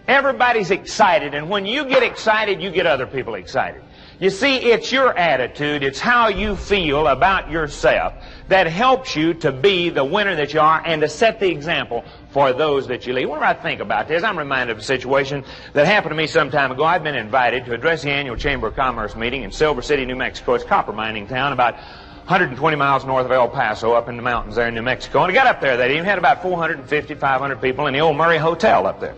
Everybody's excited, and when you get excited, you get other people excited. You see, it's your attitude, it's how you feel about yourself that helps you to be the winner that you are and to set the example for those that you lead. Whenever I think about this, I'm reminded of a situation that happened to me some time ago. I'd been invited to address the annual Chamber of Commerce meeting in Silver City, New Mexico. It's a copper mining town about 120 miles north of El Paso, up in the mountains there in New Mexico. And I got up there that evening, had about 450, 500 people in the old Murray Hotel up there.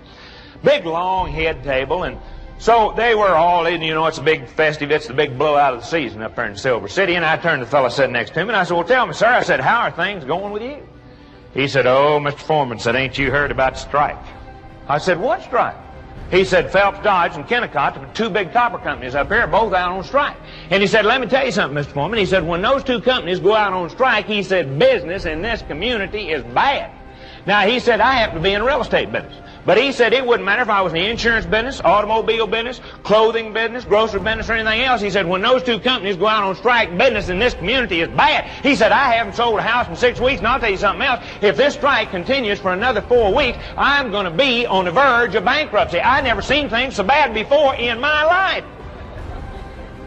Big, long head table, and so they were all in, you know, it's a big festive, it's the big blowout of the season up there in Silver City. And I turned to the fellow sitting next to him, and I said, well, tell me, sir, I said, how are things going with you? He said, oh, Mr. Foreman, said, ain't you heard about the strike? I said, what strike? He said, Phelps Dodge and Kennecott, the two big copper companies up here, are both out on strike. And he said, let me tell you something, Mr. Foreman. He said, when those two companies go out on strike, he said, business in this community is bad. Now, he said, I happen to be in the real estate business. But he said it wouldn't matter if I was in the insurance business, automobile business, clothing business, grocery business, or anything else. He said, when those two companies go out on strike, business in this community is bad. He said, I haven't sold a house in 6 weeks, and I'll tell you something else. If this strike continues for another 4 weeks, I'm going to be on the verge of bankruptcy. I've never seen things so bad before in my life.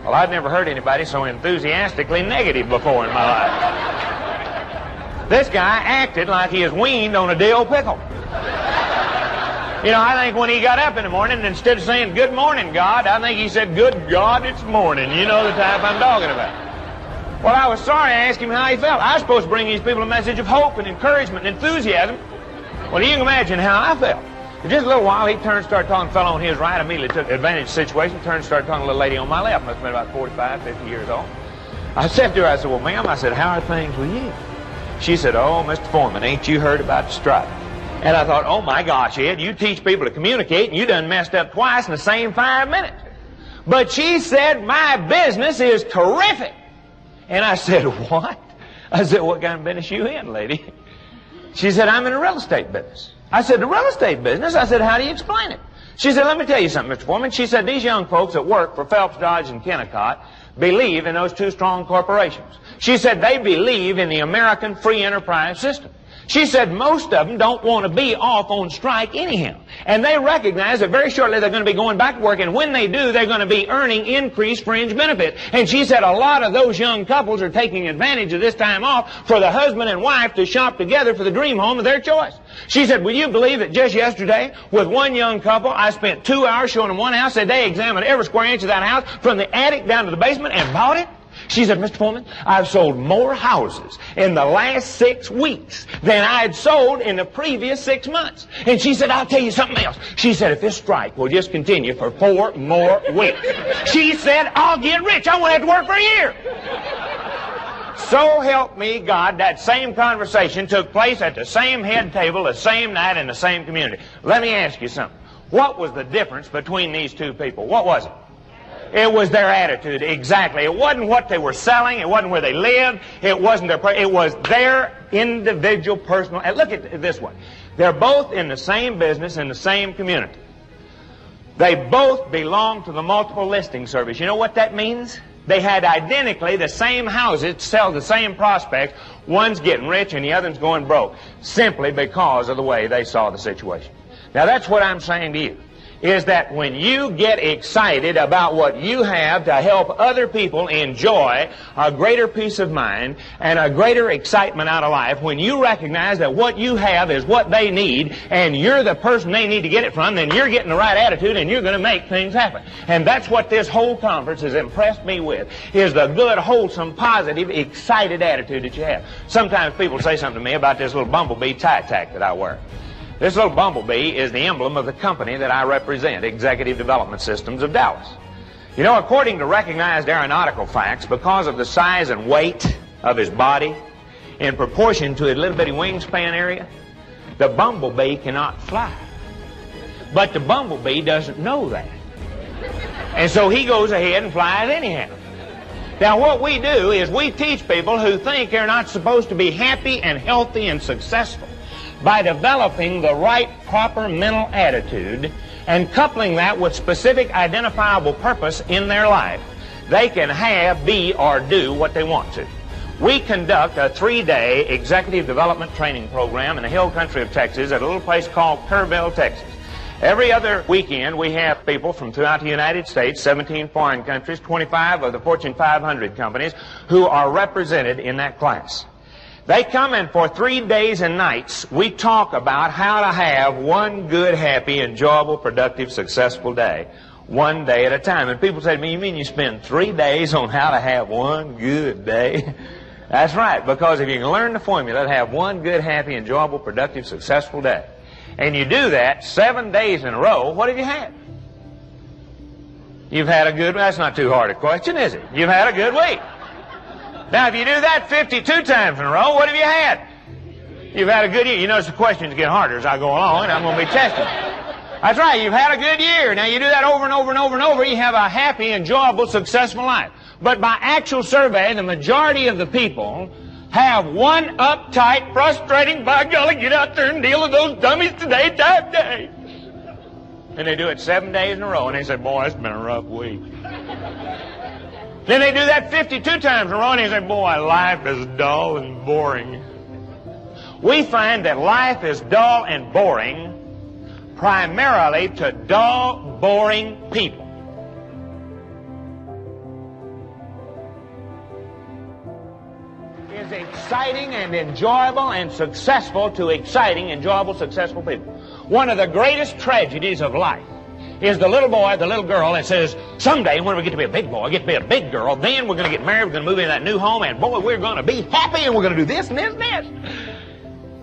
Well, I've never heard anybody so enthusiastically negative before in my life. This guy acted like he was weaned on a dill pickle. You know, I think when he got up in the morning, instead of saying, good morning, God, I think he said, good God, it's morning. You know the type I'm talking about. Well, I was sorry I asked him how he felt. I was supposed to bring these people a message of hope and encouragement and enthusiasm. Well, you can imagine how I felt. In just a little while, he turned and started talking to the fellow on his right, immediately took advantage of the situation, turned and started talking to a little lady on my left, must have been about 45, 50 years old. I said to her, I said, well, ma'am, I said, how are things with you? She said, oh, Mr. Foreman, ain't you heard about the strike? And I thought, oh my gosh, Ed, you teach people to communicate and you done messed up twice in the same 5 minutes. But she said, my business is terrific. And I said, what? I said, what kind of business you in, lady? She said, I'm in the real estate business. I said, the real estate business? I said, how do you explain it? She said, let me tell you something, Mr. Foreman. She said, these young folks that work for Phelps, Dodge, and Kennecott believe in those two strong corporations. She said, they believe in the American free enterprise system. She said most of them don't want to be off on strike anyhow. And they recognize that very shortly they're going to be going back to work, and when they do, they're going to be earning increased fringe benefits. And she said a lot of those young couples are taking advantage of this time off for the husband and wife to shop together for the dream home of their choice. She said, will you believe that just yesterday, with one young couple, I spent 2 hours showing them one house, that they examined every square inch of that house from the attic down to the basement and bought it? She said, Mr. Foreman, I've sold more houses in the last 6 weeks than I had sold in the previous 6 months. And she said, I'll tell you something else. She said, if this strike will just continue for 4 more weeks, she said, I'll get rich. I won't have to work for a year. So help me God, that same conversation took place at the same head table, the same night, in the same community. Let me ask you something. What was the difference between these two people? What was it? It was their attitude, exactly. It wasn't what they were selling. It wasn't where they lived. It wasn't their. It was their individual, personal. And look at it this way: they're both in the same business in the same community. They both belong to the multiple listing service. You know what that means? They had identically the same houses to sell the same prospects. One's getting rich and the other's going broke, simply because of the way they saw the situation. Now that's what I'm saying to you, is that when you get excited about what you have to help other people enjoy a greater peace of mind and a greater excitement out of life, when you recognize that what you have is what they need and you're the person they need to get it from, then you're getting the right attitude and you're going to make things happen. And that's what this whole conference has impressed me with, is the good, wholesome, positive, excited attitude that you have. Sometimes people say something to me about this little bumblebee tie tack that I wear. This little bumblebee is the emblem of the company that I represent, Executive Development Systems of Dallas. You know, according to recognized aeronautical facts, because of the size and weight of his body, in proportion to his little bitty wingspan area, the bumblebee cannot fly. But the bumblebee doesn't know that. And so he goes ahead and flies anyhow. Now what we do is we teach people who think they're not supposed to be happy and healthy and successful, by developing the right, proper mental attitude and coupling that with specific identifiable purpose in their life, they can have, be, or do what they want to. We conduct a 3-day executive development training program in the hill country of Texas at a little place called Kerrville, Texas. Every other weekend, we have people from throughout the United States, 17 foreign countries, 25 of the Fortune 500 companies, who are represented in that class. They come in for 3 days and nights. We talk about how to have one good, happy, enjoyable, productive, successful day, one day at a time. And people say to me, you mean you spend 3 days on how to have one good day? That's right, because if you can learn the formula to have one good, happy, enjoyable, productive, successful day, and you do that 7 days in a row, what have you had? You've had a good, that's not too hard a question, is it? You've had a good week. Now, if you do that 52 times in a row, what have you had? You've had a good year. You notice the questions get harder as I go along, and I'm going to be testing. That's right, you've had a good year. Now, you do that over and over and over and over, you have a happy, enjoyable, successful life. But by actual survey, the majority of the people have one uptight, frustrating, by golly, get out there and deal with those dummies today type day. And they do it 7 days in a row, and they say, boy, it's been a rough week. Then they do that 52 times in a row, and they say, boy, life is dull and boring. We find that life is dull and boring primarily to dull, boring people. Is exciting and enjoyable and successful to exciting, enjoyable, successful people. One of the greatest tragedies of life is the little boy, the little girl that says, someday when we get to be a big boy, get to be a big girl, then we're going to get married, we're going to move into that new home, and boy, we're going to be happy, and we're going to do this and this and this.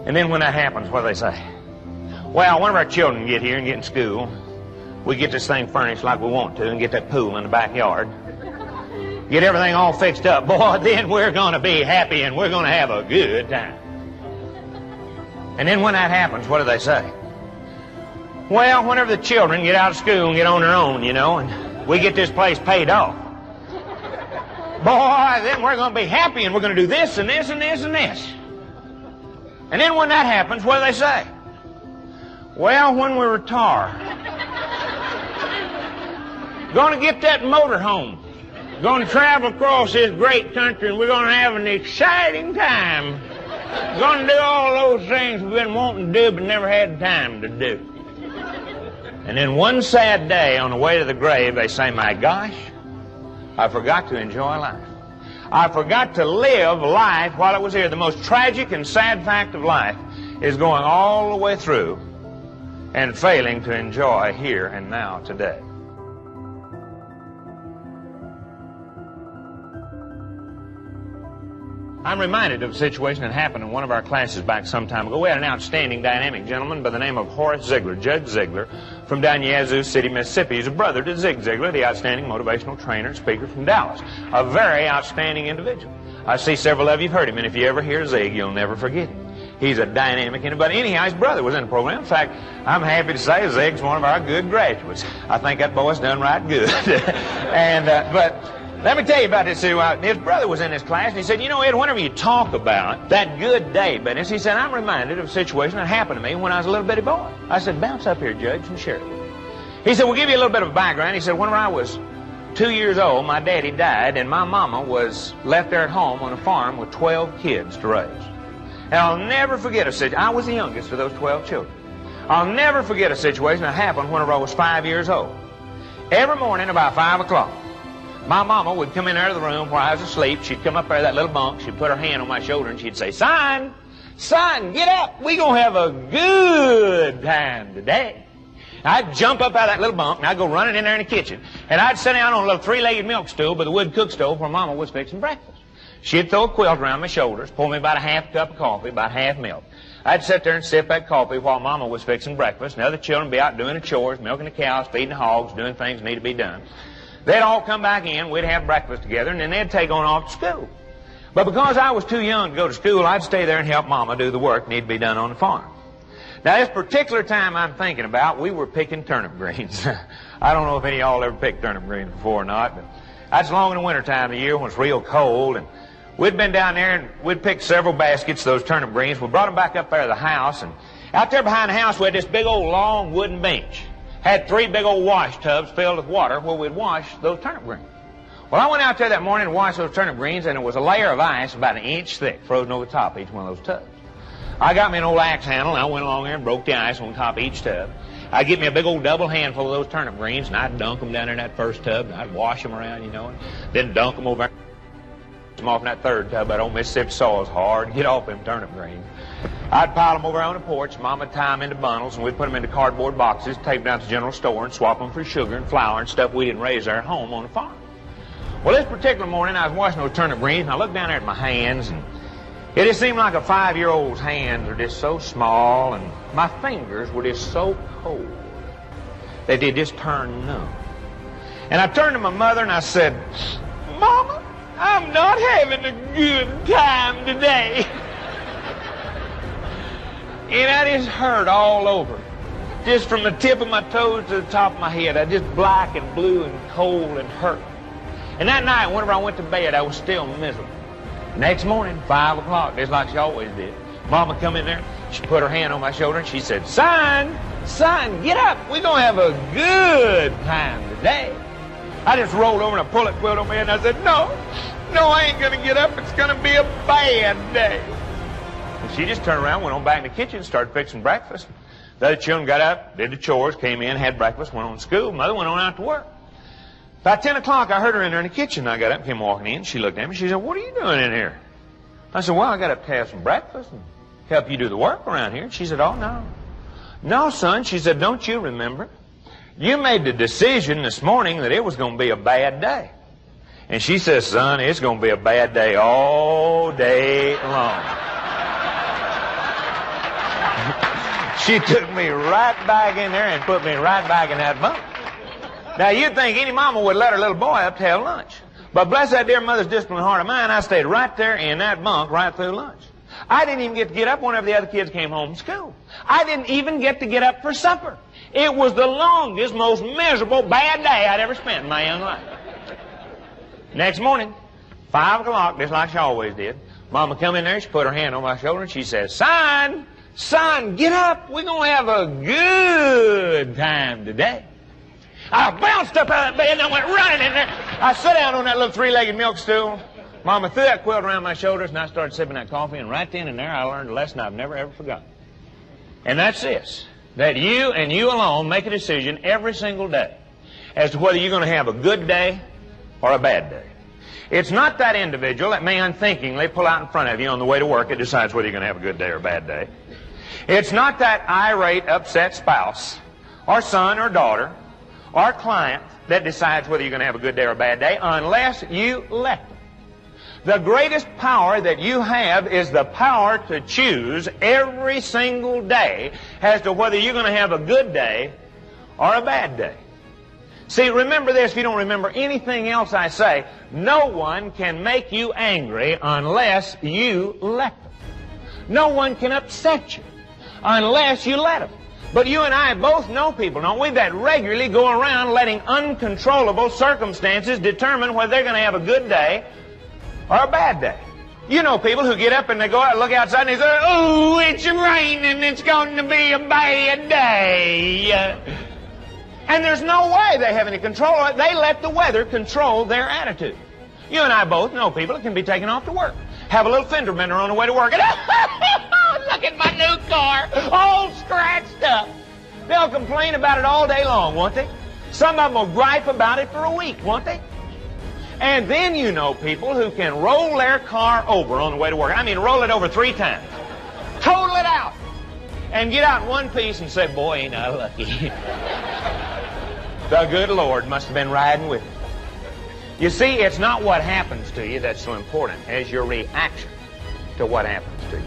And then when that happens, what do they say? Well, one of our children get here and get in school, we get this thing furnished like we want to and get that pool in the backyard. Get everything all fixed up, boy, then we're going to be happy and we're going to have a good time. And then when that happens, what do they say? Well, whenever the children get out of school and get on their own, you know, and we get this place paid off, boy, then we're going to be happy and we're going to do this and this and this and this. And then when that happens, what do they say? Well, when we retire, going to get that motor home. Going to travel across this great country, and we're going to have an exciting time. Going to do all those things we've been wanting to do but never had time to do. And then one sad day on the way to the grave, they say, my gosh, I forgot to enjoy life. I forgot to live life while it was here. The most tragic and sad fact of life is going all the way through and failing to enjoy here and now today. I'm reminded of a situation that happened in one of our classes back some time ago. We had an outstanding, dynamic gentleman by the name of Horace Ziegler, Judge Ziegler, from down Yazoo City, Mississippi. He's a brother to Zig Ziglar, the outstanding motivational trainer and speaker from Dallas. A very outstanding individual. I see several of you have heard him, and if you ever hear Zig, you'll never forget him. He's a dynamic individual. Anyhow, his brother was in the program. In fact, I'm happy to say Zig's one of our good graduates. I think that boy's done right good. But let me tell you about this. His brother was in this class, and he said, you know, Ed, whenever you talk about that good day business, he said, I'm reminded of a situation that happened to me when I was a little bitty boy. I said, bounce up here, Judge, and share it with me. He said, we'll give you a little bit of background. He said, whenever I was 2 years old, my daddy died, and my mama was left there at home on a farm with 12 kids to raise. And I'll never forget a situation. I was the youngest of those 12 children. I'll never forget a situation that happened whenever I was 5 years old. Every morning about 5 o'clock, my mama would come in there to the room where I was asleep. She'd come up there to that little bunk. She'd put her hand on my shoulder and she'd say, son, get up. We're going to have a good time today. I'd jump up out of that little bunk and I'd go running in there in the kitchen. And I'd sit down on a little three-legged milk stool by the wood cook stove where Mama was fixing breakfast. She'd throw a quilt around my shoulders, pour me about a half cup of coffee, about half milk. I'd sit there and sip that coffee while Mama was fixing breakfast. And the other children would be out doing the chores, milking the cows, feeding the hogs, doing things that need to be done. They'd all come back in, we'd have breakfast together, and then they'd take on off to school. But because I was too young to go to school, I'd stay there and help Mama do the work that needed to be done on the farm. Now, this particular time I'm thinking about, we were picking turnip greens. I don't know if any of y'all ever picked turnip greens before or not, but that's along in the wintertime of the year when it's real cold, and we'd been down there and we'd picked several baskets of those turnip greens. We brought them back up there to the house, and out there behind the house we had this big old long wooden bench. Had 3 big old wash tubs filled with water where we'd wash those turnip greens. Well, I went out there that morning and washed those turnip greens, and there was a layer of ice about 1 inch thick frozen over the top of each one of those tubs. I got me an old axe handle, and I went along there and broke the ice on top of each tub. I'd get me a big old double handful of those turnip greens, and I'd dunk them down in that first tub, and I'd wash them around, and then dunk them over them off in that third tub. That old Mississippi soil's hard to get off them turnip greens. I'd pile them over on the porch. Mama would tie them into bundles, and we'd put them into cardboard boxes, take them down to the general store, and swap them for sugar and flour and stuff we didn't raise there at home on the farm. Well, this particular morning, I was washing those turnip greens, and I looked down there at my hands, and it just seemed like a 5-year-old's hands are just so small, and my fingers were just so cold that they just turned numb. And I turned to my mother, and I said, Mama, I'm not having a good time today. And I just hurt all over. Just from the tip of my toes to the top of my head. I just black and blue and cold and hurt. And that night, whenever I went to bed, I was still miserable. Next morning, 5 o'clock, just like she always did, Mama come in there, she put her hand on my shoulder, and she said, Son, get up. We're going to have a good time today. I just rolled over and I pulled that quilt on my head, and I said, No, I ain't going to get up. It's going to be a bad day. And she just turned around, went on back in the kitchen, and started fixing breakfast. The other children got up, did the chores, came in, had breakfast, went on to school. Mother went on out to work. About 10 o'clock, I heard her in there in the kitchen. I got up, came walking in. She looked at me. She said, What are you doing in here? I said, Well, I got up to have some breakfast and help you do the work around here. She said, Oh, no. No, son. She said, Don't you remember? You made the decision this morning that it was going to be a bad day. And she says, Son, it's going to be a bad day all day long. She took me right back in there and put me right back in that bunk. Now, you'd think any mama would let her little boy up to have lunch. But bless that dear mother's disciplined heart of mine, I stayed right there in that bunk right through lunch. I didn't even get to get up whenever the other kids came home from school. I didn't even get to get up for supper. It was the longest, most miserable, bad day I'd ever spent in my young life. Next morning, 5 o'clock, just like she always did, Mama come in there, she put her hand on my shoulder, and she says, Son, get up. We're going to have a good time today. I bounced up out of that bed and I went running in there. I sat down on that little 3-legged milk stool. Mama threw that quilt around my shoulders, and I started sipping that coffee, and right then and there I learned a lesson I've never, ever forgotten. And that's this, that you and you alone make a decision every single day as to whether you're going to have a good day or a bad day. It's not that individual that may unthinkingly pull out in front of you on the way to work that decides whether you're going to have a good day or a bad day. It's not that irate, upset spouse or son or daughter or client that decides whether you're going to have a good day or a bad day unless you let them. The greatest power that you have is the power to choose every single day as to whether you're going to have a good day or a bad day. See, remember this, if you don't remember anything else I say, no one can make you angry unless you let them. No one can upset you unless you let them. But you and I both know people, don't we, that regularly go around letting uncontrollable circumstances determine whether they're going to have a good day or a bad day. You know people who get up and they go out and look outside and they say, Oh, it's raining, it's going to be a bad day. And there's no way they have any control of it. They let the weather control their attitude. You and I both know people that can be taken off to work, have a little fender bender on the way to work, and look at my new car, all scratched up. They'll complain about it all day long, won't they? Some of them will gripe about it for a week, won't they? And then you know people who can roll their car over on the way to work. I mean, roll it over 3 times. Total it out. And get out in one piece and say, Boy, ain't I lucky. The good Lord must have been riding with me. You see, it's not what happens to you that's so important as your reaction to what happens to you.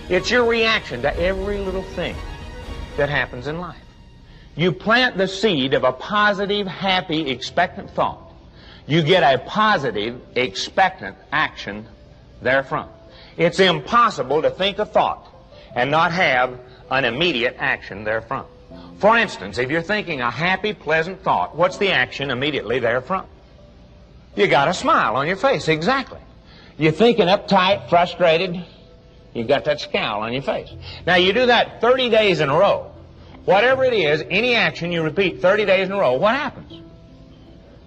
It's your reaction to every little thing that happens in life. You plant the seed of a positive, happy, expectant thought. You get a positive, expectant action therefrom. It's impossible to think a thought and not have an immediate action therefrom. For instance, if you're thinking a happy, pleasant thought, what's the action immediately therefrom? You got a smile on your face, exactly. You're thinking uptight, frustrated, you've got that scowl on your face. Now, you do that 30 days in a row. Whatever it is, any action you repeat 30 days in a row, what happens?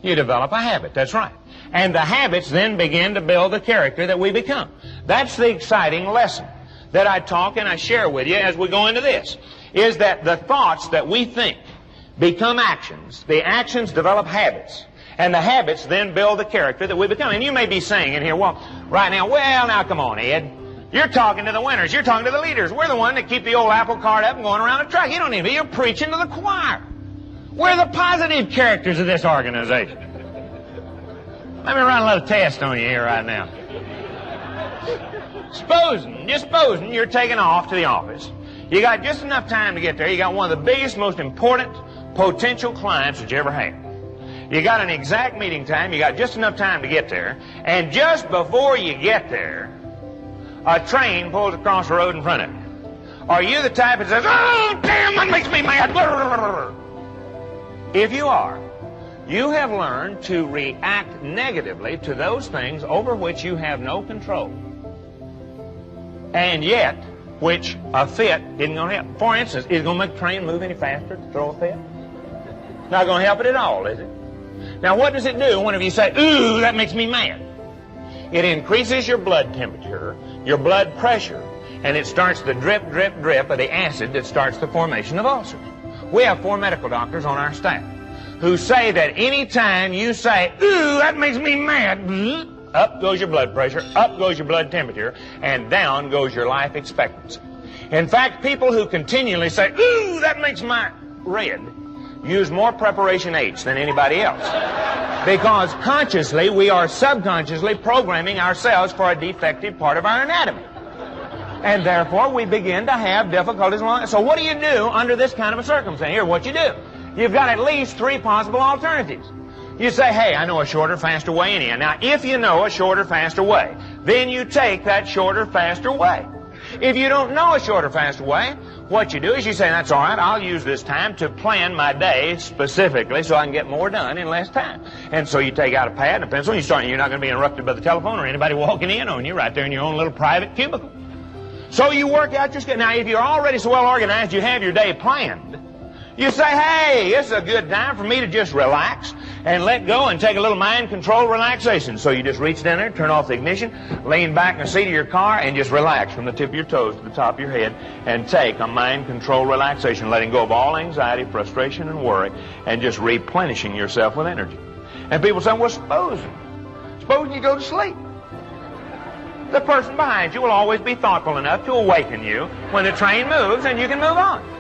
You develop a habit, that's right. And the habits then begin to build the character that we become. That's the exciting lesson that I talk and I share with you as we go into this. is that the thoughts that we think become actions. The actions develop habits. And the habits then build the character that we become. And you may be saying in here, well, right now, now come on, Ed. You're talking to the winners. You're talking to the leaders. We're the one that keep the old apple cart up and going around the track. You don't need me. You're preaching to the choir. We're the positive characters of this organization. Let me run a little test on you here right now. Supposing you're taking off to the office. You got just enough time to get there. You got one of the biggest, most important potential clients that you ever had. You got an exact meeting time. You got just enough time to get there. And just before you get there, a train pulls across the road in front of you. Are you the type that says, oh, damn, that makes me mad? If you are, you have learned to react negatively to those things over which you have no control. And yet, which a fit isn't going to help. For instance, is it going to make the train move any faster to throw a fit? Not going to help it at all, is it? Now, what does it do whenever you say, ooh, that makes me mad? It increases your blood temperature, your blood pressure, and it starts the drip, drip, drip of the acid that starts the formation of ulcers. We have 4 medical doctors on our staff who say that any time you say, ooh, that makes me mad, up goes your blood pressure, up goes your blood temperature, and down goes your life expectancy. In fact, people who continually say, ooh, that makes my red, use more preparation H than anybody else. Because consciously, we are subconsciously programming ourselves for a defective part of our anatomy. And therefore, we begin to have difficulties. So what do you do under this kind of a circumstance? Here, what you do. You've got at least 3 possible alternatives. You say, hey, I know a shorter, faster way anyhow. Now, if you know a shorter, faster way, then you take that shorter, faster way. If you don't know a shorter, faster way, what you do is you say, that's all right, I'll use this time to plan my day specifically so I can get more done in less time. And so you take out a pad and a pencil, and you're not going to be interrupted by the telephone or anybody walking in on you right there in your own little private cubicle. So you work out your schedule. Now, if you're already so well organized, you have your day planned. You say, hey, this is a good time for me to just relax and let go and take a little mind control relaxation. So you just reach down there, turn off the ignition, lean back in the seat of your car, and just relax from the tip of your toes to the top of your head and take a mind control relaxation, letting go of all anxiety, frustration, and worry, and just replenishing yourself with energy. And people say, well, supposing you go to sleep. The person behind you will always be thoughtful enough to awaken you when the train moves and you can move on.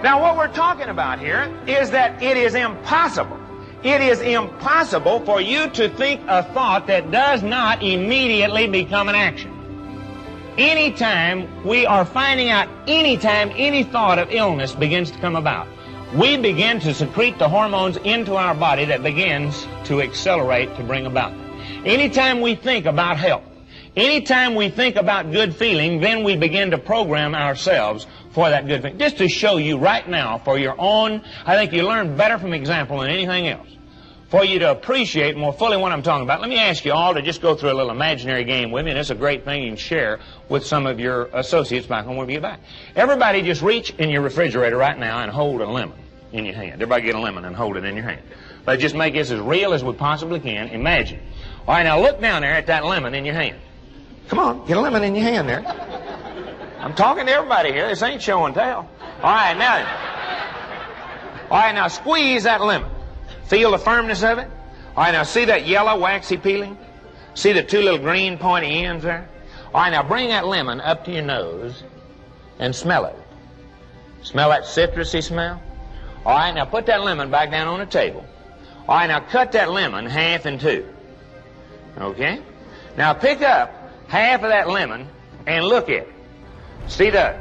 Now, what we're talking about here is that it is impossible. It is impossible for you to think a thought that does not immediately become an action. Anytime we are finding out, anytime any thought of illness begins to come about, we begin to secrete the hormones into our body that begins to accelerate to bring about. Anytime we think about health, anytime we think about good feeling, then we begin to program ourselves for that good feeling. Just to show you right now, for your own, I think you learn better from example than anything else. For you to appreciate more fully what I'm talking about, let me ask you all to just go through a little imaginary game with me, and it's a great thing you can share with some of your associates back home when we get back. Everybody just reach in your refrigerator right now and hold a lemon in your hand. Everybody get a lemon and hold it in your hand. Let's just make this as real as we possibly can. Imagine. All right, now look down there at that lemon in your hand. Come on, get a lemon in your hand there. I'm talking to everybody here. This ain't show and tell. All right, now squeeze that lemon. Feel the firmness of it. All right, now see that yellow waxy peeling? See the 2 little green pointy ends there? All right, now bring that lemon up to your nose and smell it. Smell that citrusy smell? All right, now put that lemon back down on the table. All right, now cut that lemon half in 2. Okay? Now pick up half of that lemon and look at it. See that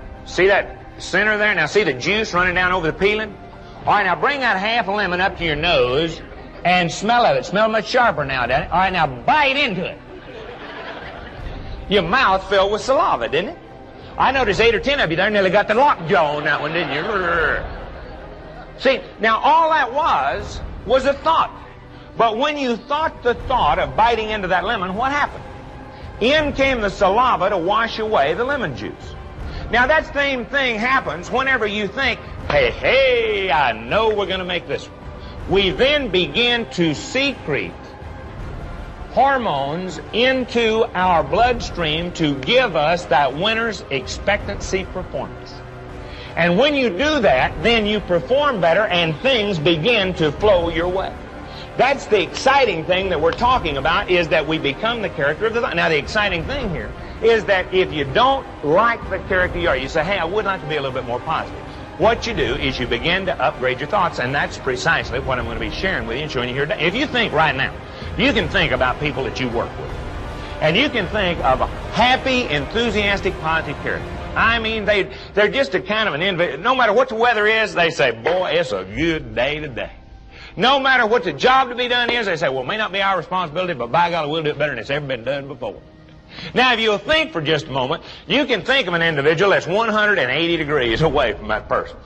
center there? Now see the juice running down over the peeling? All right, now bring that half a lemon up to your nose and smell of it. Smell much sharper now, doesn't it? All right, now bite into it. Your mouth filled with saliva, didn't it? I noticed 8 or 10 of you there nearly got the lockjaw on that one, didn't you? See, now all that was a thought. But when you thought the thought of biting into that lemon, what happened? In came the saliva to wash away the lemon juice. Now that same thing happens whenever you think, hey, I know we're going to make this one. We then begin to secrete hormones into our bloodstream to give us that winner's expectancy performance. And when you do that, then you perform better and things begin to flow your way. That's the exciting thing that we're talking about, is that we become the character of the thought. Now, the exciting thing here is that if you don't like the character you are, you say, hey, I would like to be a little bit more positive. What you do is you begin to upgrade your thoughts, and that's precisely what I'm going to be sharing with you and showing you here today. If you think right now, you can think about people that you work with, and you can think of a happy, enthusiastic, positive character. I mean, they're just a kind of an individual. No matter what the weather is, they say, boy, it's a good day today. No matter what the job to be done is, they say, well, it may not be our responsibility, but by golly, we'll do it better than it's ever been done before. Now, if you'll think for just a moment, you can think of an individual that's 180 degrees away from that person.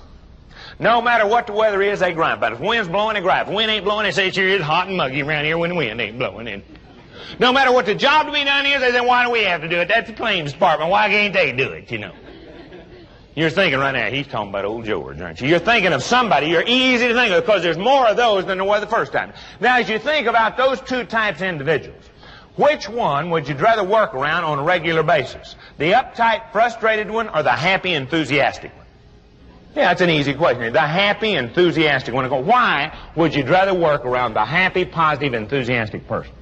No matter what the weather is, they grind. But if the wind's blowing, they grind. If the wind ain't blowing, they say, sure, it's hot and muggy around here when the wind ain't blowing in. No matter what the job to be done is, they say, why do we have to do it? That's the claims department. Why can't they do it, you know? You're thinking right now, he's talking about old George, aren't you? You're thinking of somebody you're easy to think of, because there's more of those than there were the first time. Now, as you think about those two types of individuals, which one would you rather work around on a regular basis? The uptight, frustrated one, or the happy, enthusiastic one? Yeah, that's an easy question. The happy, enthusiastic one. Why would you rather work around the happy, positive, enthusiastic person?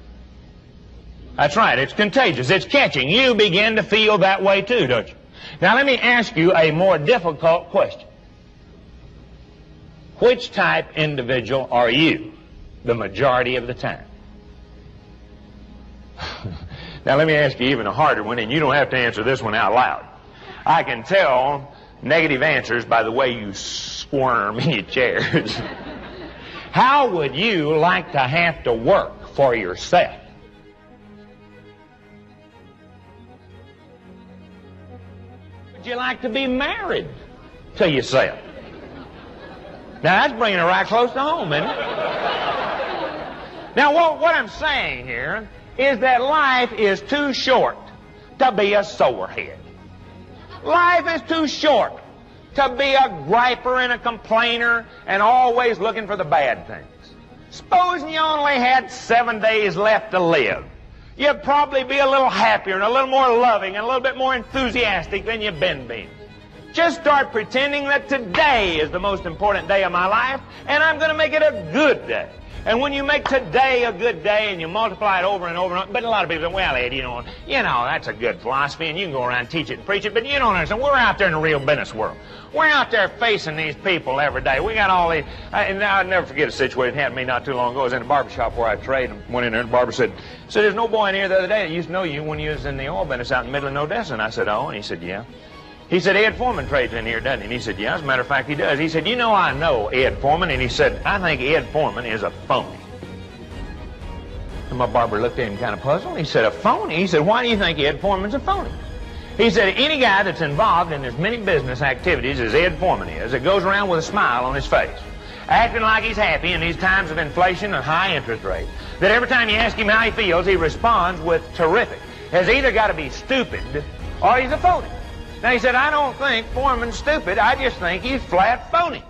That's right. It's contagious. It's catching. You begin to feel that way too, don't you? Now, let me ask you a more difficult question. Which type individual are you the majority of the time? Now, let me ask you even a harder one, and you don't have to answer this one out loud. I can tell negative answers by the way you squirm in your chairs. How would you like to have to work for yourself? Would you like to be married to yourself? Now, that's bringing it right close to home, isn't it? Now, what I'm saying here is that life is too short to be a sorehead. Life is too short to be a griper and a complainer and always looking for the bad things. Supposing you only had 7 days left to live, you'd probably be a little happier and a little more loving and a little bit more enthusiastic than you've been being. Just start pretending that today is the most important day of my life, and I'm going to make it a good day. And when you make today a good day and you multiply it over and over and over, but a lot of people say, well, Ed, you know, that's a good philosophy and you can go around and teach it and preach it, but you don't understand. We're out there in the real business world. We're out there facing these people every day. We got all these, and I'll never forget a situation that happened to me not too long ago. I was in a barber shop where I trade, and went in there and the barber said, there's no boy in here the other day that used to know you when you was in the oil business out in Midland, Odessa. And I said, oh, and he said, yeah. He said, Ed Foreman trades in here, doesn't he? And he said, yeah, as a matter of fact, he does. He said, I know Ed Foreman. And he said, I think Ed Foreman is a phony. And my barber looked at him kind of puzzled. He said, a phony? He said, why do you think Ed Foreman's a phony? He said, any guy that's involved in as many business activities as Ed Foreman is, that goes around with a smile on his face, acting like he's happy in these times of inflation and high interest rates, that every time you ask him how he feels, he responds with terrific, has either got to be stupid or he's a phony. Now, he said, I don't think Foreman's stupid. I just think he's flat phony.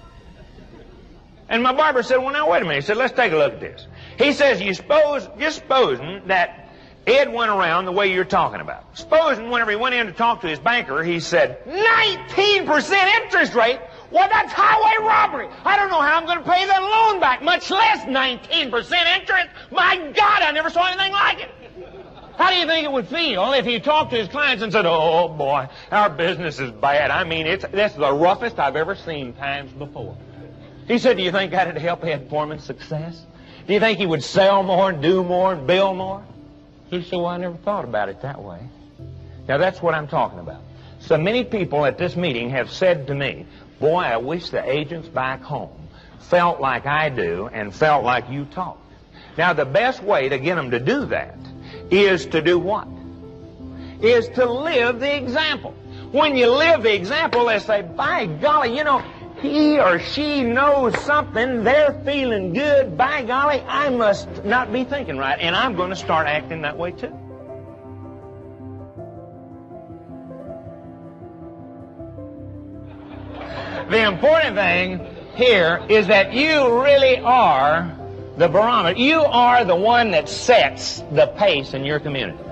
And my barber said, well, now, wait a minute. He said, let's take a look at this. He says, just supposing that Ed went around the way you're talking about. Supposing whenever he went in to talk to his banker, he said, 19% interest rate? Well, that's highway robbery. I don't know how I'm going to pay that loan back, much less 19% interest. My God, I never saw anything like it. How do you think it would feel if he talked to his clients and said, oh, boy, our business is bad. I mean, that's the roughest I've ever seen times before. He said, do you think that would help Ed Foreman's success? Do you think he would sell more and do more and build more? He said, well, I never thought about it that way. Now, that's what I'm talking about. So many people at this meeting have said to me, boy, I wish the agents back home felt like I do and felt like you talk. Now, the best way to get them to do that is to do what? Is to live the example. When you live the example, they say, by golly, he or she knows something, they're feeling good, by golly, I must not be thinking right, and I'm going to start acting that way too. The important thing here is that you really are the barometer. You are the one that sets the pace in your community.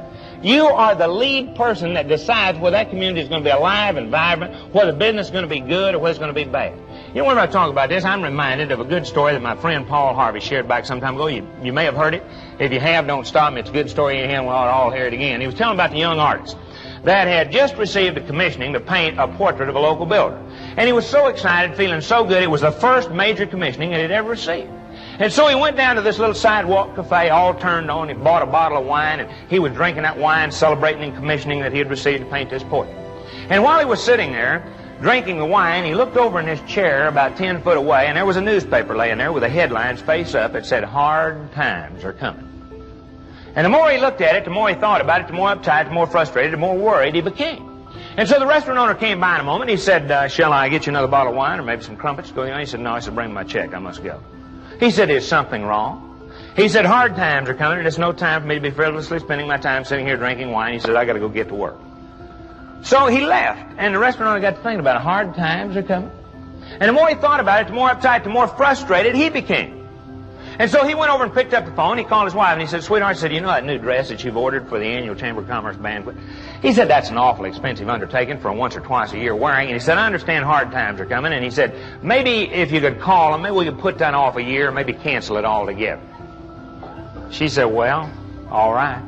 You are the lead person that decides whether that community is going to be alive and vibrant, whether business is going to be good or whether it's going to be bad. You know, whenever I talk about this, I'm reminded of a good story that my friend Paul Harvey shared back some time ago. You may have heard it. If you have, don't stop me. It's a good story anyhow. We'll all hear it again. He was telling about the young artist that had just received a commissioning to paint a portrait of a local builder. And he was so excited, feeling so good. It was the first major commissioning that he'd ever received. And so he went down to this little sidewalk cafe, all turned on. He bought a bottle of wine, and he was drinking that wine, celebrating the commissioning that he had received to paint this portrait. And while he was sitting there, drinking the wine, he looked over in his chair about 10 foot away, and there was a newspaper laying there with the headlines face up. It said, "Hard times are coming." And the more he looked at it, the more he thought about it, the more uptight, the more frustrated, the more worried he became. And so the restaurant owner came by in a moment. He said, "Shall I get you another bottle of wine or maybe some crumpets?" He said, "No." He said, "Bring my check. I must go." He said, "Is something wrong?" He said, "Hard times are coming, and it's no time for me to be frivolously spending my time sitting here drinking wine." He said, "I got to go get to work." So he left, and the restaurant owner got to thinking about it. Hard times are coming. And the more he thought about it, the more uptight, the more frustrated he became. And so he went over and picked up the phone. He called his wife, and he said, "Sweetheart," he said, "you know that new dress that you've ordered for the annual Chamber of Commerce banquet?" He said, "That's an awfully expensive undertaking for a once or twice a year wearing." And he said, "I understand hard times are coming." And he said, "Maybe if you could call them, maybe we could put that off a year, maybe cancel it altogether." She said, "Well, all right."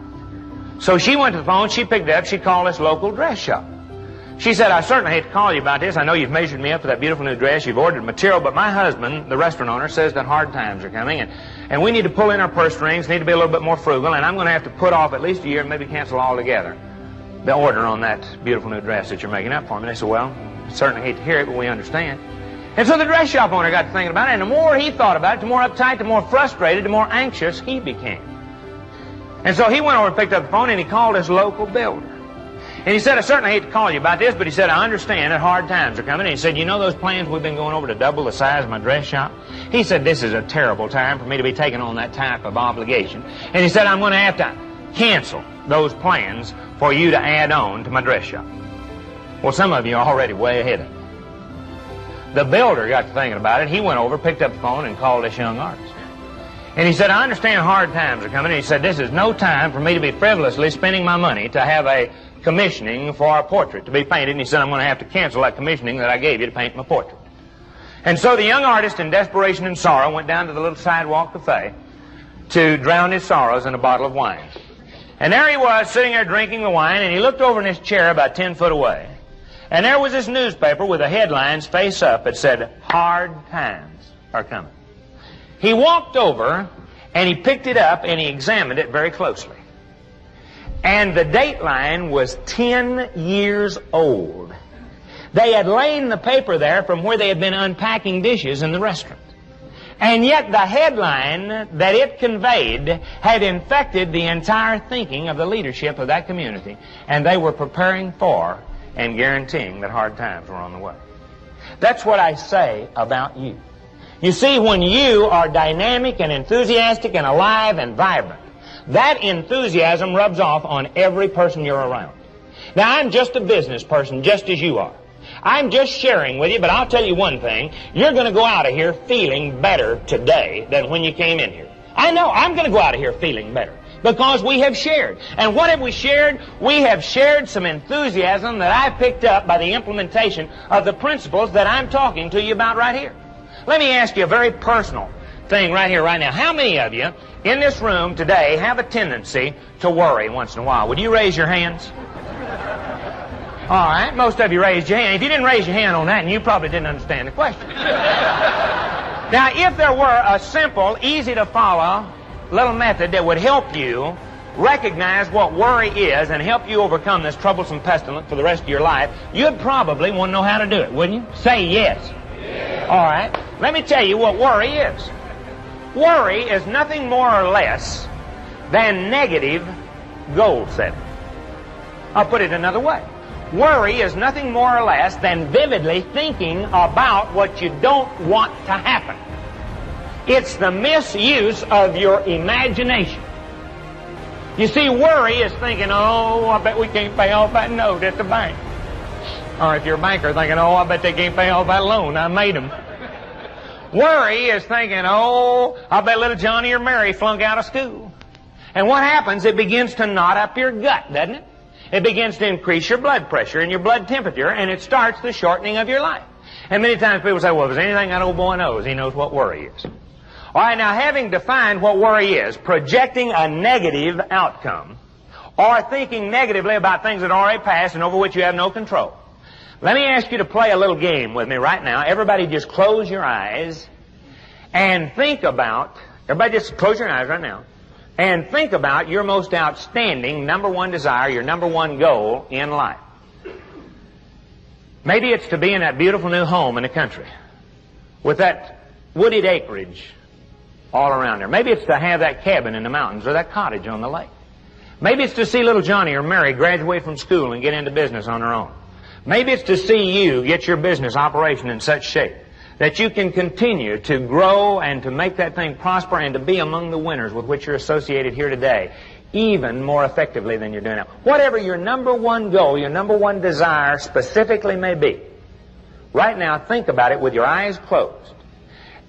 So she went to the phone. She picked it up. She called this local dress shop. She said, "I certainly hate to call you about this. I know you've measured me up for that beautiful new dress. You've ordered material, but my husband, the restaurant owner, says that hard times are coming, and we need to pull in our purse strings, need to be a little bit more frugal, and I'm going to have to put off at least a year and maybe cancel altogether the order on that beautiful new dress that you're making up for me." And they said, "Well, I certainly hate to hear it, but we understand." And so the dress shop owner got to thinking about it, and the more he thought about it, the more uptight, the more frustrated, the more anxious he became. And so he went over and picked up the phone, and he called his local builder. And he said, "I certainly hate to call you about this, but," he said, "I understand that hard times are coming." And he said, "You know those plans we've been going over to double the size of my dress shop?" He said, "This is a terrible time for me to be taking on that type of obligation." And he said, "I'm going to have to cancel those plans for you to add on to my dress shop." Well, some of you are already way ahead of me. The builder got to thinking about it. He went over, picked up the phone, and called this young artist. And he said, "I understand hard times are coming." And he said, "This is no time for me to be frivolously spending my money to have a commissioning for a portrait to be painted." And he said, "I'm going to have to cancel that commissioning that I gave you to paint my portrait." And so the young artist, in desperation and sorrow, went down to the little sidewalk cafe to drown his sorrows in a bottle of wine. And there he was, sitting there drinking the wine, and he looked over in his chair about 10 foot away. And there was this newspaper with the headlines face up that said, "Hard times are coming." He walked over, and he picked it up, and he examined it very closely. And the date line was 10 years old. They had laid the paper there from where they had been unpacking dishes in the restaurant. And yet the headline that it conveyed had infected the entire thinking of the leadership of that community, and they were preparing for and guaranteeing that hard times were on the way. That's what I say about you. You see, when you are dynamic and enthusiastic and alive and vibrant, that enthusiasm rubs off on every person you're around. Now, I'm just a business person, just as you are. I'm just sharing with you, but I'll tell you one thing. You're going to go out of here feeling better today than when you came in here. I know, I'm going to go out of here feeling better because we have shared. And what have we shared? We have shared some enthusiasm that I picked up by the implementation of the principles that I'm talking to you about right here. Let me ask you a very personal thing right here, right now. How many of you in this room today have a tendency to worry once in a while? Would you raise your hands? All right, most of you raised your hand. If you didn't raise your hand on that, you probably didn't understand the question. Now, if there were a simple, easy-to-follow little method that would help you recognize what worry is and help you overcome this troublesome pestilence for the rest of your life, you'd probably want to know how to do it, wouldn't you? Say yes. Yes. All right, let me tell you what worry is. Worry is nothing more or less than negative goal setting. I'll put it another way. Worry is nothing more or less than vividly thinking about what you don't want to happen. It's the misuse of your imagination. You see, worry is thinking, "Oh, I bet we can't pay off that note at the bank." Or if you're a banker, thinking, "Oh, I bet they can't pay off that loan. I made them." Worry is thinking, "Oh, I bet little Johnny or Mary flunk out of school." And what happens? It begins to knot up your gut, doesn't it? It begins to increase your blood pressure and your blood temperature, and it starts the shortening of your life. And many times people say, well, if there's anything that old boy knows, he knows what worry is. All right, now having defined what worry is, projecting a negative outcome, or thinking negatively about things that already passed and over which you have no control. Let me ask you to play a little game with me right now. Everybody just close your eyes and think about, everybody just close your eyes right now, and think about your most outstanding number one desire, your number one goal in life. Maybe it's to be in that beautiful new home in the country with that wooded acreage all around there. Maybe it's to have that cabin in the mountains or that cottage on the lake. Maybe it's to see little Johnny or Mary graduate from school and get into business on their own. Maybe it's to see you get your business operation in such shape that you can continue to grow and to make that thing prosper and to be among the winners with which you're associated here today, even more effectively than you're doing now. Whatever your number one goal, your number one desire specifically may be, right now think about it with your eyes closed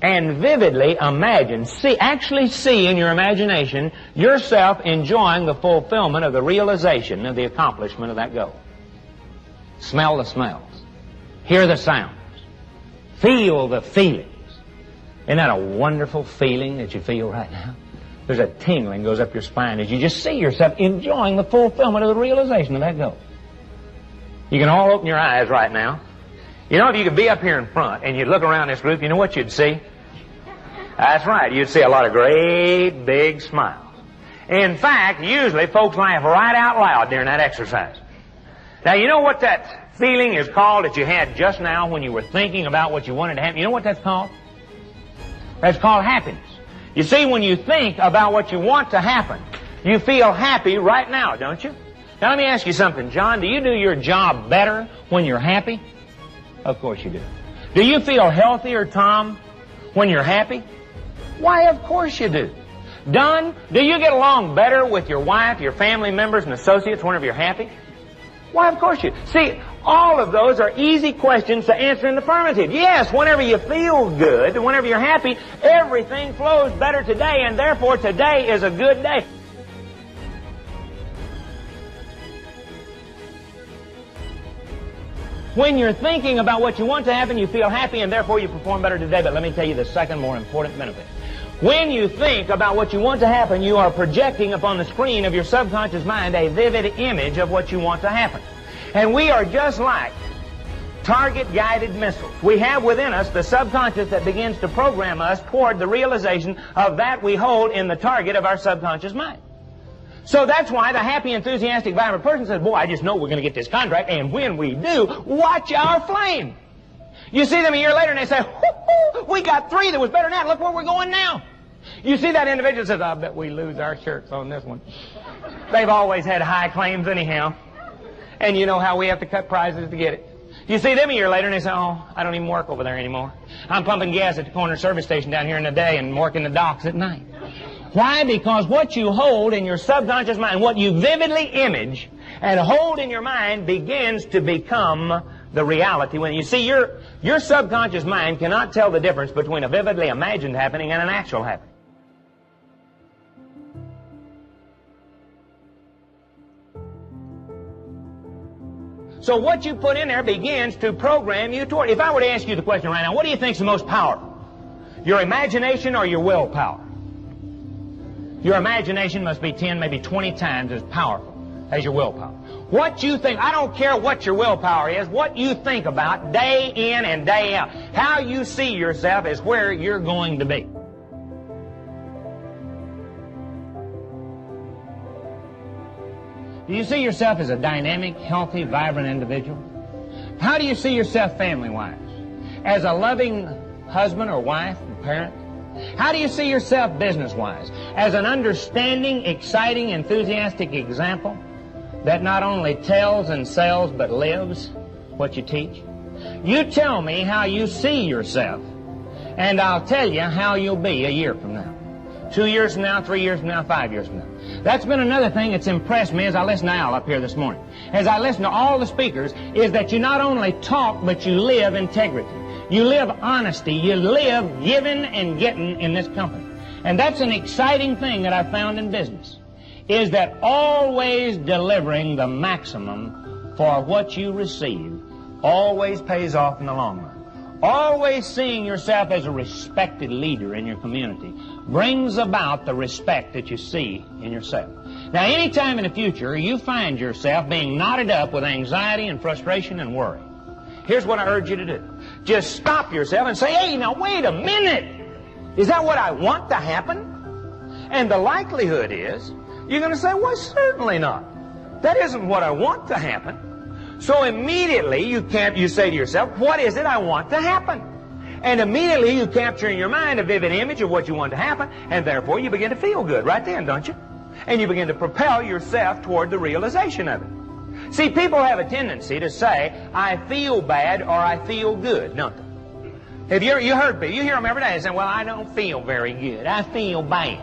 and vividly imagine, actually see in your imagination yourself enjoying the fulfillment of the realization of the accomplishment of that goal. Smell the smells. Hear the sounds. Feel the feelings. Isn't that a wonderful feeling that you feel right now? There's a tingling goes up your spine as you just see yourself enjoying the fulfillment of the realization of that goal. You can all open your eyes right now. You know, if you could be up here in front and you'd look around this group, you know what you'd see? That's right. You'd see a lot of great big smiles. In fact, usually folks laugh right out loud during that exercise. Now, you know what that feeling is called that you had just now when you were thinking about what you wanted to happen? You know what that's called? That's called happiness. You see, when you think about what you want to happen, you feel happy right now, don't you? Now, let me ask you something, John. Do you do your job better when you're happy? Of course you do. Do you feel healthier, Tom, when you're happy? Why, of course you do. Don, do you get along better with your wife, your family members, and associates whenever you're happy? Why, of course you do. See, all of those are easy questions to answer in the affirmative. Yes, whenever you feel good, whenever you're happy, everything flows better today, and therefore today is a good day. When you're thinking about what you want to happen, you feel happy, and therefore you perform better today. But let me tell you the second more important benefit. When you think about what you want to happen, you are projecting upon the screen of your subconscious mind a vivid image of what you want to happen. And we are just like target-guided missiles. We have within us the subconscious that begins to program us toward the realization of that we hold in the target of our subconscious mind. So that's why the happy, enthusiastic, vibrant person says, boy, I just know we're going to get this contract, and when we do, watch our flame. You see them a year later and they say, hoo-hoo, we got 3 that was better than that. Look where we're going now. You see that individual says, I bet we lose our shirts on this one. They've always had high claims anyhow. And you know how we have to cut prizes to get it. You see them a year later and they say, oh, I don't even work over there anymore. I'm pumping gas at the corner service station down here in the day and working the docks at night. Why? Because what you hold in your subconscious mind, what you vividly image and hold in your mind begins to become the reality. When you see your subconscious mind cannot tell the difference between a vividly imagined happening and an actual happening. So what you put in there begins to program you toward. If I were to ask you the question right now, what do you think is the most powerful? Your imagination or your willpower? Your imagination must be 10, maybe 20 times as powerful as your willpower. What you think, I don't care what your willpower is, what you think about day in and day out. How you see yourself is where you're going to be. Do you see yourself as a dynamic, healthy, vibrant individual? How do you see yourself family-wise? As a loving husband or wife or parent? How do you see yourself business-wise? As an understanding, exciting, enthusiastic example that not only tells and sells but lives what you teach? You tell me how you see yourself, and I'll tell you how you'll be a year from now. 2 years from now, 3 years from now, 5 years from now. That's been another thing that's impressed me as I listened to Al up here this morning. As I listen to all the speakers, is that you not only talk, but you live integrity. You live honesty. You live giving and getting in this company. And that's an exciting thing that I've found in business. is that always delivering the maximum for what you receive always pays off in the long run. Always seeing yourself as a respected leader in your community brings about the respect that you see in yourself. Now, anytime in the future you find yourself being knotted up with anxiety and frustration and worry, here's what I urge you to do. Just stop yourself and say, hey, now wait a minute. Is that what I want to happen? And the likelihood is you're going to say, well, certainly not. That isn't what I want to happen. So immediately you say to yourself, what is it I want to happen? And immediately you capture in your mind a vivid image of what you want to happen, and therefore you begin to feel good right then, don't you? And you begin to propel yourself toward the realization of it. See, people have a tendency to say, I feel bad or I feel good, don't they? Have you heard people, you hear them every day saying, well, I don't feel very good, I feel bad.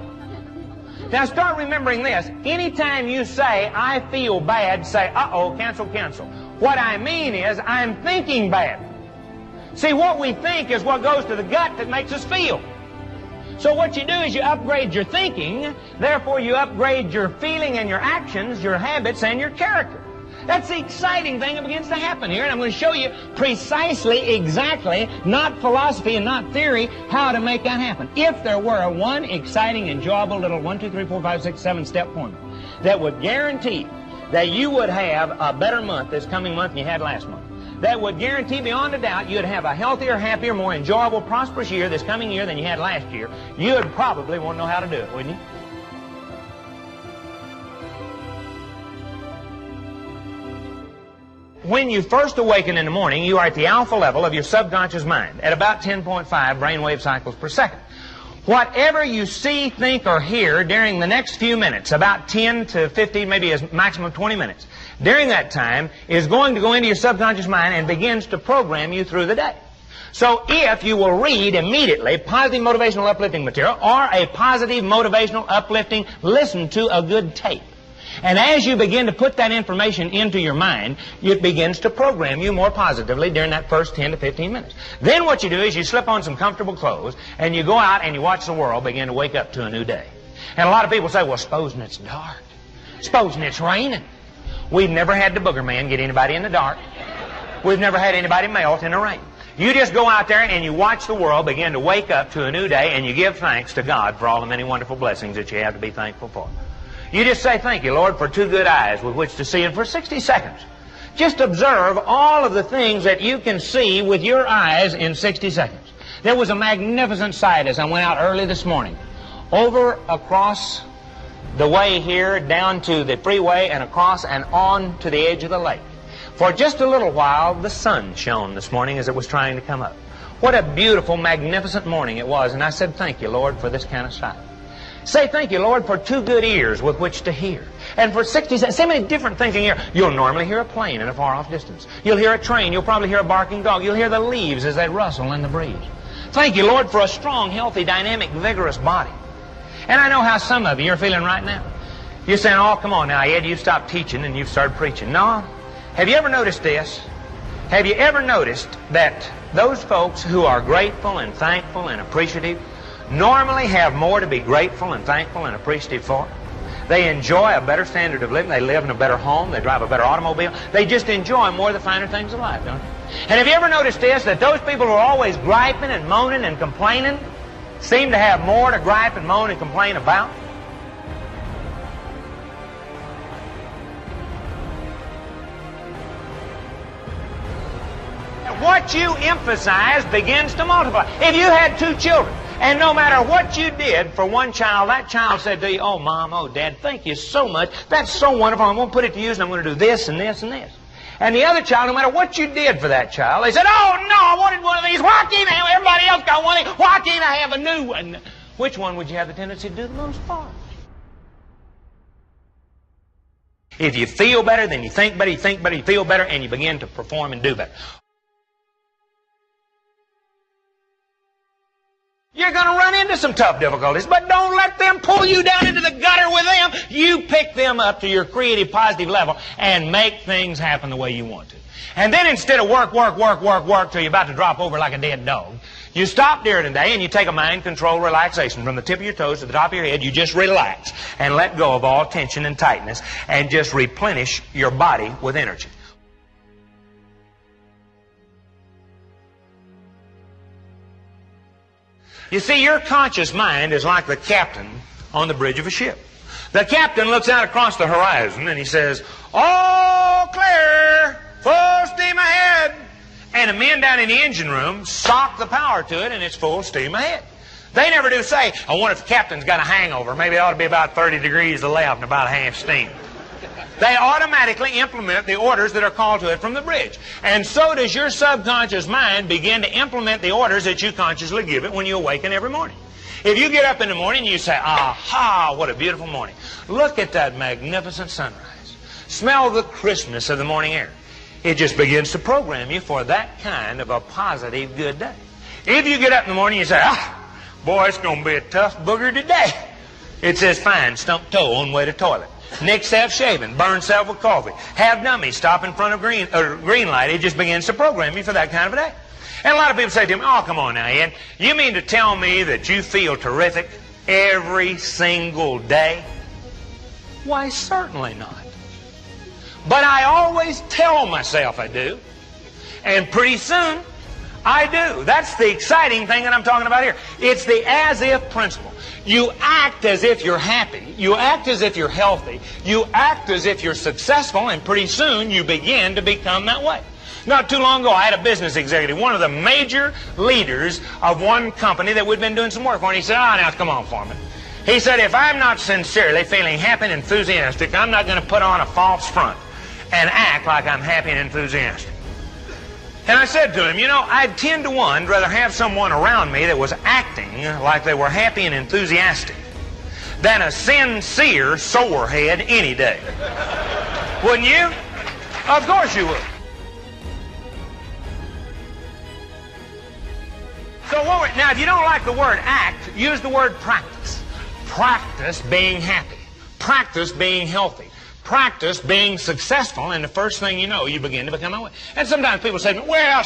Now start remembering this. Anytime you say, I feel bad, say, uh-oh, cancel, cancel. What I mean is, I'm thinking bad. See, what we think is what goes to the gut that makes us feel. So what you do is you upgrade your thinking, therefore you upgrade your feeling and your actions, your habits, and your character. That's the exciting thing that begins to happen here, and I'm going to show you precisely, exactly, not philosophy and not theory, how to make that happen. If there were a one exciting, enjoyable little 1, 2, 3, 4, 5, 6, 7 step formula that would guarantee that you would have a better month this coming month than you had last month, that would guarantee beyond a doubt you'd have a healthier, happier, more enjoyable, prosperous year this coming year than you had last year, you'd probably want to know how to do it, wouldn't you? When you first awaken in the morning, you are at the alpha level of your subconscious mind at about 10.5 brainwave cycles per second. Whatever you see, think, or hear during the next few minutes, about 10 to 15, maybe a maximum of 20 minutes, during that time is going to go into your subconscious mind and begins to program you through the day. So if you will read immediately positive motivational uplifting material or a positive motivational uplifting, listen to a good tape. And as you begin to put that information into your mind, it begins to program you more positively during that first 10 to 15 minutes. Then what you do is you slip on some comfortable clothes and you go out and you watch the world begin to wake up to a new day. And a lot of people say, well, supposing it's dark. Supposing it's raining. We've never had the booger man get anybody in the dark. We've never had anybody melt in the rain. You just go out there and you watch the world begin to wake up to a new day, and you give thanks to God for all the many wonderful blessings that you have to be thankful for. You just say, thank you, Lord, for 2 good eyes with which to see, and for 60 seconds. Just observe all of the things that you can see with your eyes in 60 seconds. There was a magnificent sight as I went out early this morning. Over across the way here, down to the freeway, and across and on to the edge of the lake. For just a little while, the sun shone this morning as it was trying to come up. What a beautiful, magnificent morning it was, and I said, thank you, Lord, for this kind of sight. Say thank you, Lord, for 2 good ears with which to hear. And for 60 seconds, so many different things in here. You'll normally hear a plane in a far-off distance. You'll hear a train. You'll probably hear a barking dog. You'll hear the leaves as they rustle in the breeze. Thank you, Lord, for a strong, healthy, dynamic, vigorous body. And I know how some of you are feeling right now. You're saying, oh, come on now, Ed, you've stopped teaching and you've started preaching. No. Have you ever noticed this? Have you ever noticed that those folks who are grateful and thankful and appreciative normally have more to be grateful and thankful and appreciative for? They enjoy a better standard of living. They live in a better home. They drive a better automobile. They just enjoy more of the finer things of life, don't they? And have you ever noticed this, that those people who are always griping and moaning and complaining seem to have more to gripe and moan and complain about? What you emphasize begins to multiply. If you had 2 children, and no matter what you did for one child, that child said to you, oh, Mom, oh, Dad, thank you so much. That's so wonderful. I'm going to put it to use, and I'm going to do this and this and this. And the other child, no matter what you did for that child, they said, oh, no, I wanted one of these. Why can't I have, everybody else got one? Why can't I have a new one? Which one would you have the tendency to do the most for? If you feel better, then you think better, you feel better, and you begin to perform and do better. You're going to run into some tough difficulties, but don't let them pull you down into the gutter with them. You pick them up to your creative, positive level and make things happen the way you want to. And then instead of work till you're about to drop over like a dead dog, You stop during the day and you take a mind control relaxation from the tip of your toes to the top of your head. You just relax and let go of all tension and tightness and just replenish your body with energy. You see, your conscious mind is like the captain on the bridge of a ship. The captain looks out across the horizon and he says, "All clear, full steam ahead." And the men down in the engine room sock the power to it and it's full steam ahead. They never do say, "I wonder if the captain's got a hangover. Maybe it ought to be about 30 degrees to left and about half steam." They automatically implement the orders that are called to it from the bridge. And so does your subconscious mind begin to implement the orders that you consciously give it when you awaken every morning. If you get up in the morning and you say, "Aha, what a beautiful morning. Look at that magnificent sunrise. Smell the crispness of the morning air." It just begins to program you for that kind of a positive, good day. If you get up in the morning and you say, "Boy, it's going to be a tough booger today." It says, "Fine, stump toe on way to toilet. Nick self-shaving, burn self with coffee, have dummies, stop in front of green light." It just begins to program you for that kind of a day. And a lot of people say to me, "Oh, come on now, Ed. You mean to tell me that you feel terrific every single day?" Why, certainly not. But I always tell myself I do. And pretty soon, I do. That's the exciting thing that I'm talking about here. It's the as-if principle. You act as if you're happy. You act as if you're healthy. You act as if you're successful, and pretty soon you begin to become that way. Not too long ago, I had a business executive, one of the major leaders of one company that we'd been doing some work for, and he said, "Now come on, Foreman." He said, "If I'm not sincerely feeling happy and enthusiastic, I'm not going to put on a false front and act like I'm happy and enthusiastic." And I said to him, "You know, I'd 10 to 1 rather have someone around me that was acting like they were happy and enthusiastic than a sincere sorehead any day." Wouldn't you? Of course you would. So now, if you don't like the word act, use the word practice. Practice being happy. Practice being healthy. Practice being successful, and the first thing you know, you begin to become that way. And sometimes people say to me, "Well,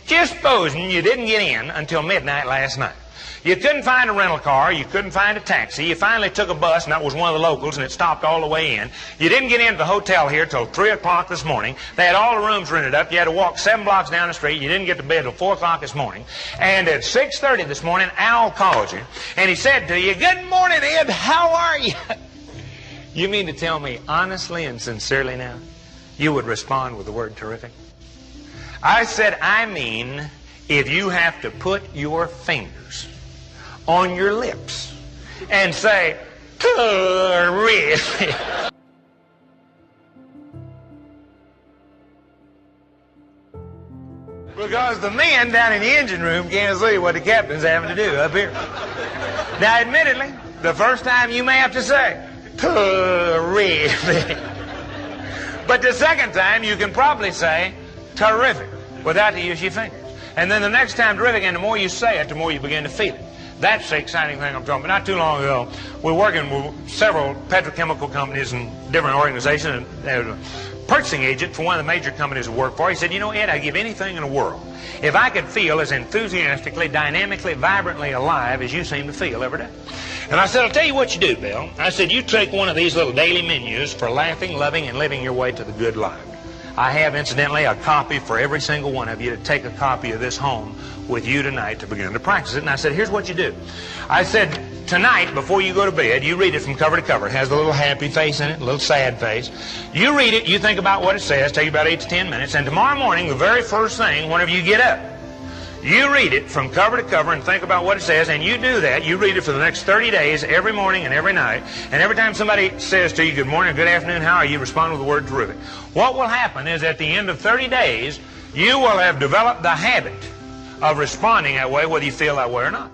just supposing you didn't get in until midnight last night. You couldn't find a rental car, you couldn't find a taxi, you finally took a bus, and that was one of the locals, and it stopped all the way in. You didn't get into the hotel here till 3 o'clock this morning. They had all the rooms rented up. You had to walk 7 blocks down the street. You didn't get to bed till 4 o'clock this morning. And at 6:30 this morning, Al called you, and he said to you, 'Good morning, Ed, how are you?'" You mean to tell me honestly and sincerely now, you would respond with the word terrific? I said, I mean, if you have to put your fingers on your lips and say, "Terrific." Because the men down in the engine room can't see what the captain's having to do up here. Now, admittedly, the first time you may have to say, "Terrific." But the second time you can probably say "terrific" without the use of your fingers. And then the next time terrific, and the more you say it, the more you begin to feel it. That's the exciting thing I'm talking about. Not too long ago, we were working with several petrochemical companies and different organizations, and there was a purchasing agent for one of the major companies I work for. He said, "You know, Ed, I'd give anything in the world if I could feel as enthusiastically, dynamically, vibrantly alive as you seem to feel every day." And I said, "I'll tell you what you do, Bill." I said, "You take one of these little daily menus for laughing, loving, and living your way to the good life. I have, incidentally, a copy for every single one of you to take a copy of this home with you tonight to begin to practice it." And I said, "Here's what you do." I said, "Tonight, before you go to bed, you read it from cover to cover. It has a little happy face in it, a little sad face. You read it, you think about what it says, take about 8 to 10 minutes, and tomorrow morning, the very first thing, whenever you get up, you read it from cover to cover and think about what it says, and you do that. You read it for the next 30 days, every morning and every night, and every time somebody says to you, 'Good morning,' or 'Good afternoon,' 'How are you?' respond with the word 'terrific.' What will happen is at the end of 30 days, you will have developed the habit of responding that way, whether you feel that way or not."